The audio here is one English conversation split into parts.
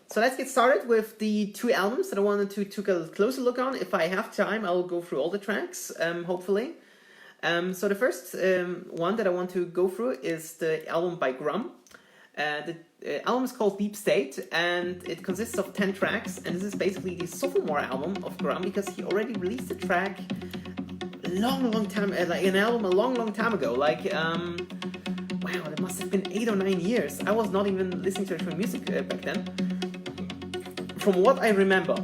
So let's get started with the two albums that I wanted to take a closer look on. If I have time, I'll go through all the tracks, hopefully. So the first one that I want to go through is the album by Grum. The album is called Deep State, and it consists of 10 tracks, and this is basically the sophomore album of Grum, because he already released a track a long time, like an album a long time ago, like, wow, it must have been 8 or 9 years. I was not even listening to electronic music back then. From what I remember,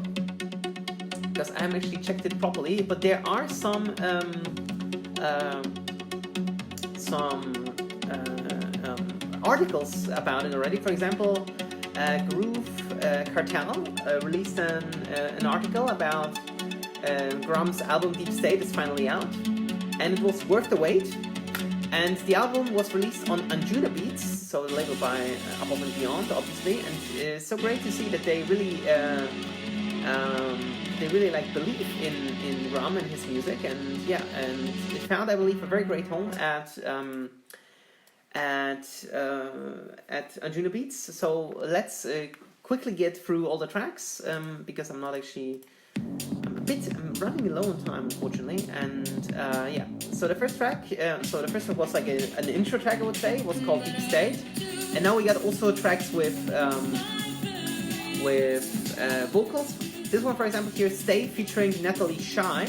because I haven't actually checked it properly, but there are some articles about it already. For example, Groove Cartel released an article about Grum's album Deep State is finally out, and it was worth the wait. And the album was released on Anjuna Beats, so the label by Above and Beyond, obviously. And it's so great to see that they really like believe in Grum and his music. And yeah, and it found, I believe, a very great home at Anjuna Beats. So let's quickly get through all the tracks, because I'm running low on time, unfortunately. And yeah, so the first track, one was like an intro track, I would say. It was called Deep State, and now we got also tracks with vocals. This one, for example, here, Stay, featuring Natalie Shay,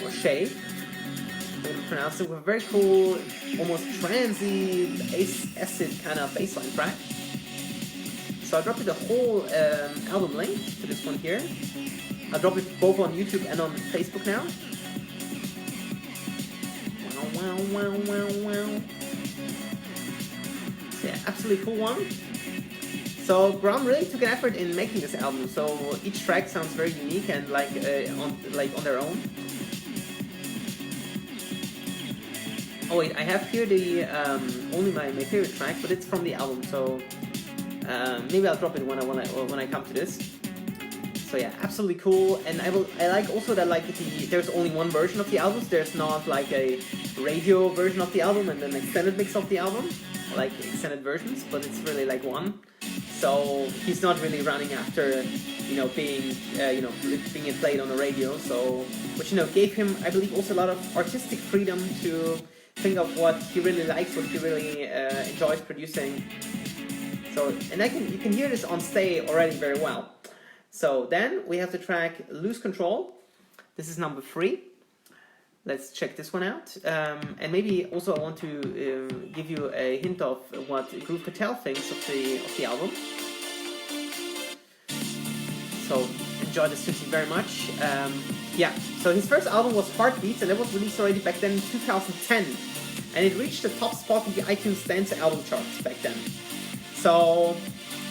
or Shay, I would pronounce it, with a very cool, almost transy, acid kind of bassline track. So I dropped the whole album link to this one here. I'll drop it both on YouTube and on Facebook now. Wow. So yeah, absolutely cool one. So Grum really took an effort in making this album. So each track sounds very unique and like on their own. Oh wait, I have here the only my favorite track, but it's from the album. So maybe I'll drop it when I come to this. So yeah, absolutely cool, and I like also that like there's only one version of the album. There's not like a radio version of the album and an extended mix of the album, like extended versions, but it's really like one. So he's not really running after, being played on the radio. So, which gave him, I believe, also a lot of artistic freedom to think of what he really likes, what he really enjoys producing. So, and you can hear this on Stay already very well. So then we have the track Lose Control. This is number 3. Let's check this one out. And maybe also I want to give you a hint of what Groove Cartel thinks of the album. So enjoy this very much. Yeah, so his first album was Heartbeats, and that was released already back then in 2010. And it reached the top spot in the iTunes Dance album charts back then. So...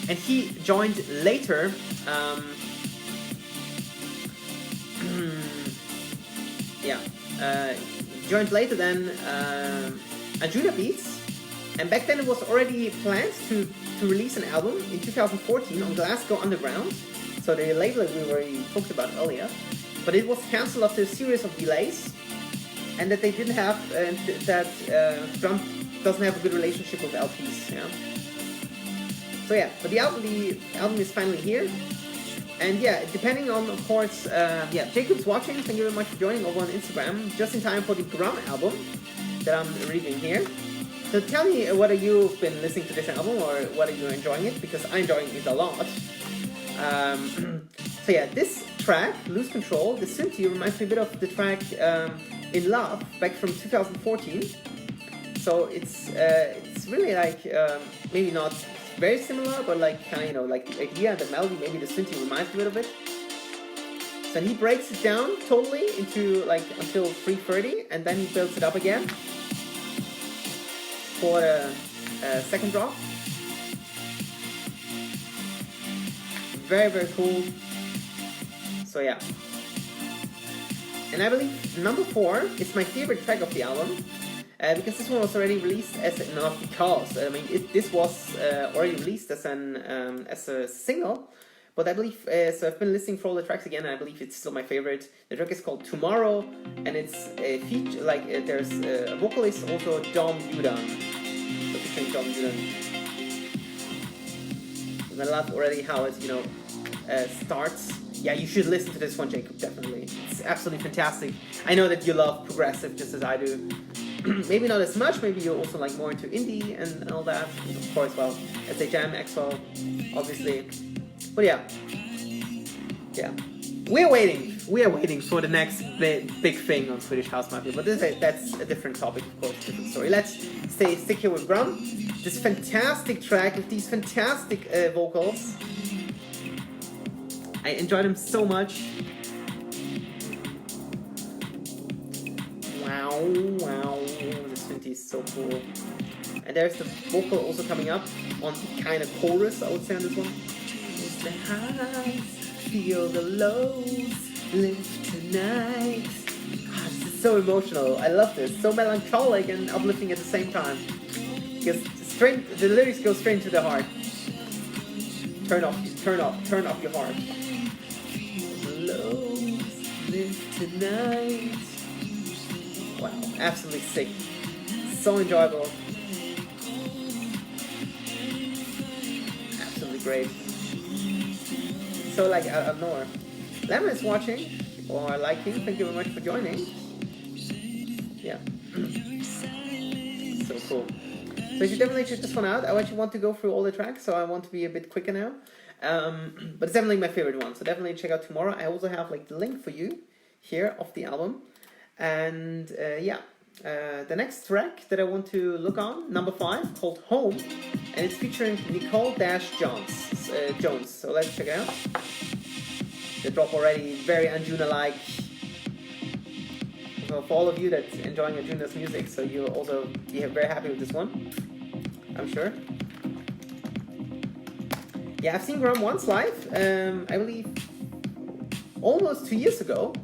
And he joined later, joined later than Anjuna Beats, and back then it was already planned to release an album in 2014 on Glasgow Underground, so the label we already talked about earlier, but it was cancelled after a series of delays, and that they didn't have, that Grum doesn't have a good relationship with LPs, yeah. So yeah, but the album is finally here, and yeah, depending on, of course, Jacob's watching. Thank you very much for joining over on Instagram, just in time for the Grum album that I'm reviewing here. So tell me whether you've been listening to this album or whether you're enjoying it, because I'm enjoying it a lot. So yeah, this track, Lose Control, the synth reminds me a bit of the track In Love back from 2014. So it's really like maybe not very similar, but like kind of like the idea and the melody, maybe the synth reminds me a little bit. So he breaks it down totally into like until 3:30, and then he builds it up again for the second drop. Very, very cool. So yeah, and I believe number 4 is my favorite track of the album. Because this one was already released this was already released as a single, but I believe so. I've been listening for all the tracks again, and I believe it's still my favorite. The track is called Tomorrow, and it's a feature there's a vocalist also, Youdan. So featuring Youdan. And I love already how it, you know, starts. Yeah, you should listen to this one, Jacob, definitely. It's absolutely fantastic. I know that you love progressive just as I do. Maybe not as much, maybe you're also like more into indie and all that. And of course, well, SA Jam, EXO, obviously. But yeah. Yeah. We are waiting for the next big thing on Swedish House Mafia, but that's a different topic, of course, different story. Let's stick here with Grum. This fantastic track with these fantastic vocals. I enjoyed them so much. Wow, this synth is so cool. And there's the vocal also coming up on kind of chorus, I would say, on this one. It's the highs, feel the lows, live tonight. God, this is so emotional. I love this. So melancholic and uplifting at the same time. Because the lyrics go straight to the heart. Turn off your heart. Lows, live tonight. Wow, absolutely sick. So enjoyable. Absolutely great. So like out of nowhere. Lemon is watching or liking. Thank you very much for joining. Yeah. So cool. So you should definitely check this one out. I actually want to go through all the tracks, so I want to be a bit quicker now. But it's definitely my favorite one. So definitely check out Tomorrow. I also have like the link for you here of the album. And yeah. The next track that I want to look on, number 5, called Home, and it's featuring Nicole Jones. So let's check it out. The drop already very Anjuna-like. So for all of you that's enjoying Anjuna's music, so you'll also be very happy with this one, I'm sure. Yeah, I've seen Grum once live, I believe almost 2 years ago.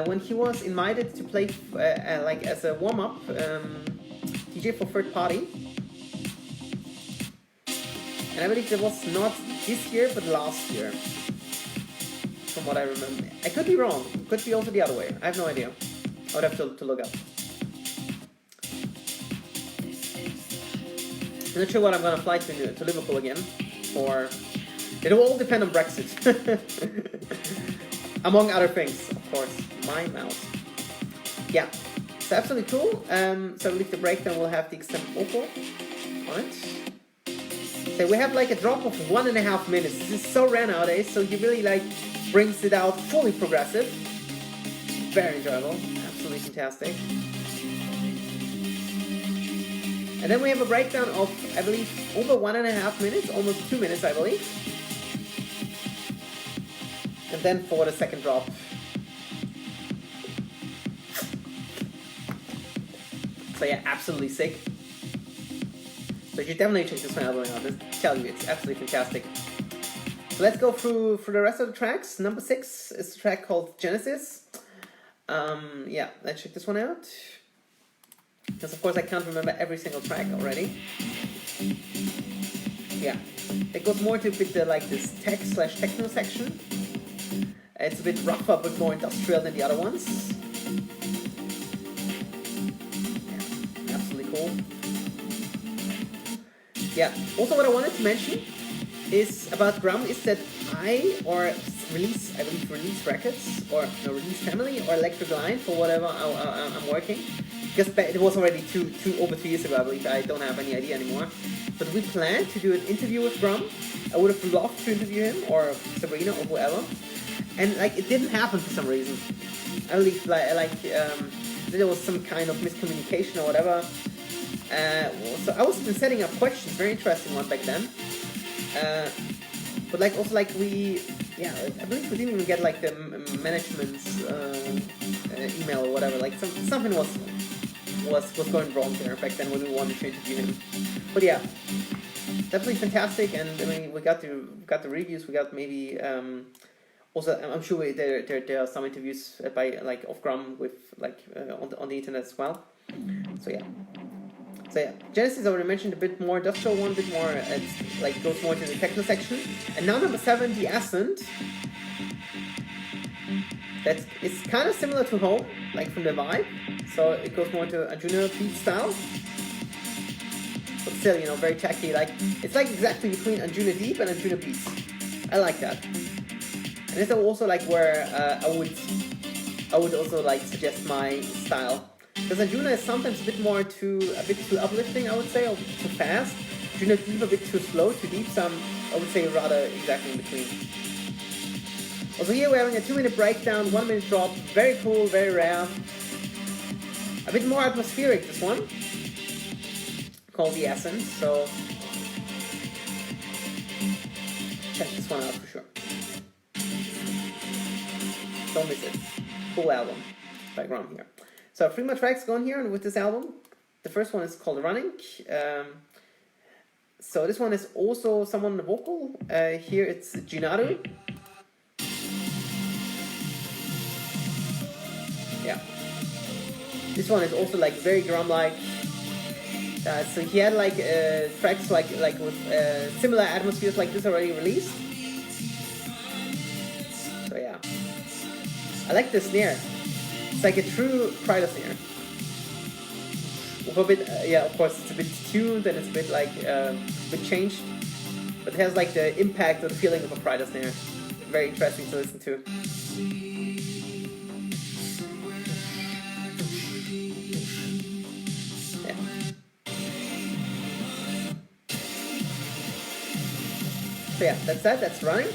When he was invited to play like as a warm-up DJ for Third Party. And I believe it was not this year but last year, from what I remember. I could be wrong, it could be also the other way, I have no idea. I would have to look up. I'm not sure when I'm gonna fly to Liverpool again, or it will all depend on Brexit. Among other things, of course. My mouse. Yeah, it's absolutely cool. So I believe the breakdown will have the extended vocal on it. So we have like a drop of 1.5 minutes. This is so rare nowadays, so he really like brings it out fully progressive. Very enjoyable, absolutely fantastic. And then we have a breakdown of, I believe, over 1.5 minutes, almost 2 minutes, I believe. And then for the second drop. So yeah, absolutely sick. So you should definitely check this one out. I tell you, it's absolutely fantastic. So let's go through the rest of the tracks. Number 6 is a track called Genesis. Yeah, let's check this one out. Because of course I can't remember every single track already. Yeah, it goes more to a bit like this tech/techno section. It's a bit rougher, but more industrial than the other ones. Yeah, absolutely cool. Yeah, also what I wanted to mention is about Grum is that Release Records, or no, Release Family, or Electric Line, for whatever I'm working. Because it was already over 2 years ago, I believe. I don't have any idea anymore. But we planned to do an interview with Grum. I would have loved to interview him, or Sabrina, or whoever. And like it didn't happen for some reason. I believe there was some kind of miscommunication or whatever. So I was been setting up questions, very interesting one back then. But like also like I believe we didn't even get like the management's email or whatever. Like something was going wrong there back then when we wanted to interview him. But yeah, definitely fantastic. And I mean we got the reviews. We got maybe. Also, I'm sure there are some interviews by like of Grum with like on the internet as well. So yeah, Genesis I already mentioned, a bit more industrial one, a bit more like goes more to the techno section. And now number 7, the Ascent. It's kind of similar to Home, like from the vibe. So it goes more to Arjuna beat style, but still, you know, very techy. Like, it's like exactly between Anjuna Deep and Anjuna Beats. I like that. And this is also like where I would also like suggest my style. Because Anjuna is sometimes a bit too uplifting, I would say, or too fast. Anjuna Deep a bit too slow, too deep. So I would say rather exactly in between. Also here we're having a 2-minute breakdown, 1-minute drop. Very cool, very rare. A bit more atmospheric, this one. Called the Ascent, so check this one out for sure. Don't miss it. Full album by Grum here. So 3 more tracks going here with this album. The first one is called Running. So this one is also someone on the vocal. Here it's Jinadu. Yeah. This one is also like very Grum-like. So he had like tracks like with similar atmospheres like this already released. So yeah, I like the snare. It's like a true Prida snare. With a bit, yeah, of course it's a bit tuned and it's a bit like a bit changed, but it has like the impact or the feeling of a Prida snare. Very interesting to listen to. So yeah, that's Running.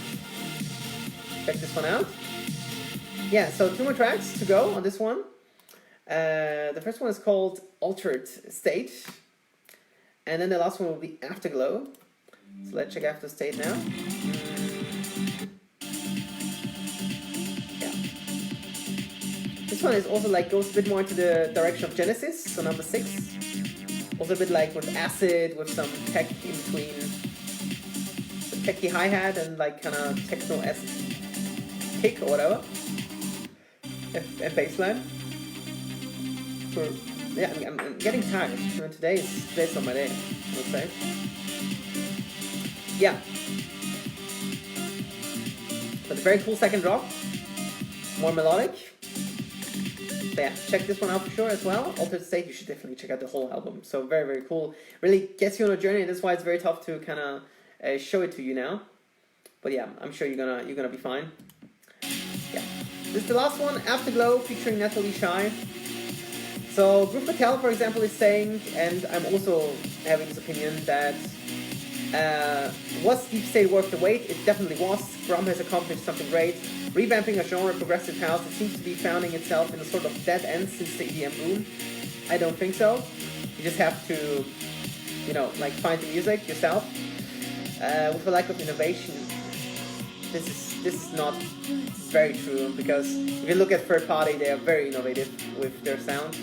Check this one out. Yeah, so 2 more tracks to go on this one. The first one is called Altered State. And then the last one will be Afterglow. So let's check After State now. Yeah. This one is also like goes a bit more into the direction of Genesis, so number 6. Also a bit like with acid, with some tech in between. Techy hi-hat and like kind of techno-esque kick or whatever, and bassline. So yeah, I'm getting tired. Today's not my day, I would say. Yeah, but a very cool second drop, more melodic. So yeah, check this one out for sure as well. Altered State, you should definitely check out the whole album. So very cool. Really gets you on a journey, and that's why it's very tough to kind of show it to you now, but yeah, I'm sure you're gonna be fine. Yeah, this is the last one, Afterglow, featuring Natalie Shay. So Group Patel, for example, is saying, and I'm also having this opinion, that was Deep State worth the wait? It definitely was. Grum has accomplished something great, revamping a genre, progressive house. It seems to be founding itself in a sort of dead end since the EDM boom. I don't think so. You just have to, you know, like find the music yourself. With a lack of innovation, this is not very true, because if you look at third party, they are very innovative with their sound.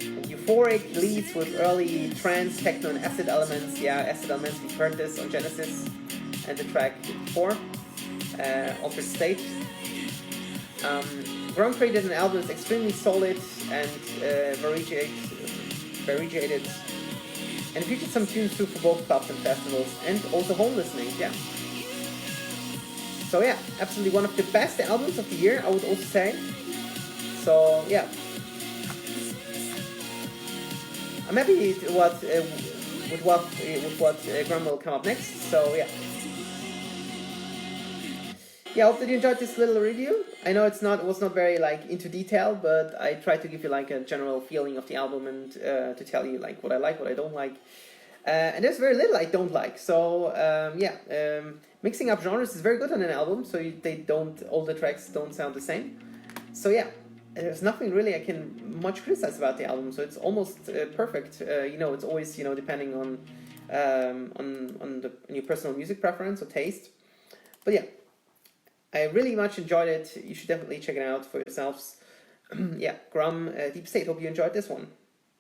And Euphoric leads with early trance, techno and acid elements. Yeah, acid elements, we've heard this on Genesis and the track before, Altered State. Grum created an album that's extremely solid and variegated, and featured some tunes too for both clubs and festivals, and also home listening, yeah. So yeah, absolutely one of the best albums of the year, I would also say. So yeah, I'm happy with what Grum will come up next. So yeah. Yeah, I hope that you enjoyed this little review. I know it was not very like into detail, but I tried to give you like a general feeling of the album and to tell you like what I like, what I don't like. And there's very little I don't like. So mixing up genres is very good on an album, so all the tracks don't sound the same. So yeah, there's nothing really I can much criticize about the album. So it's almost perfect. You know, it's always, you know, depending on your personal music preference or taste. But yeah, I really much enjoyed it. You should definitely check it out for yourselves. Yeah, Grum, Deep State. Hope you enjoyed this one.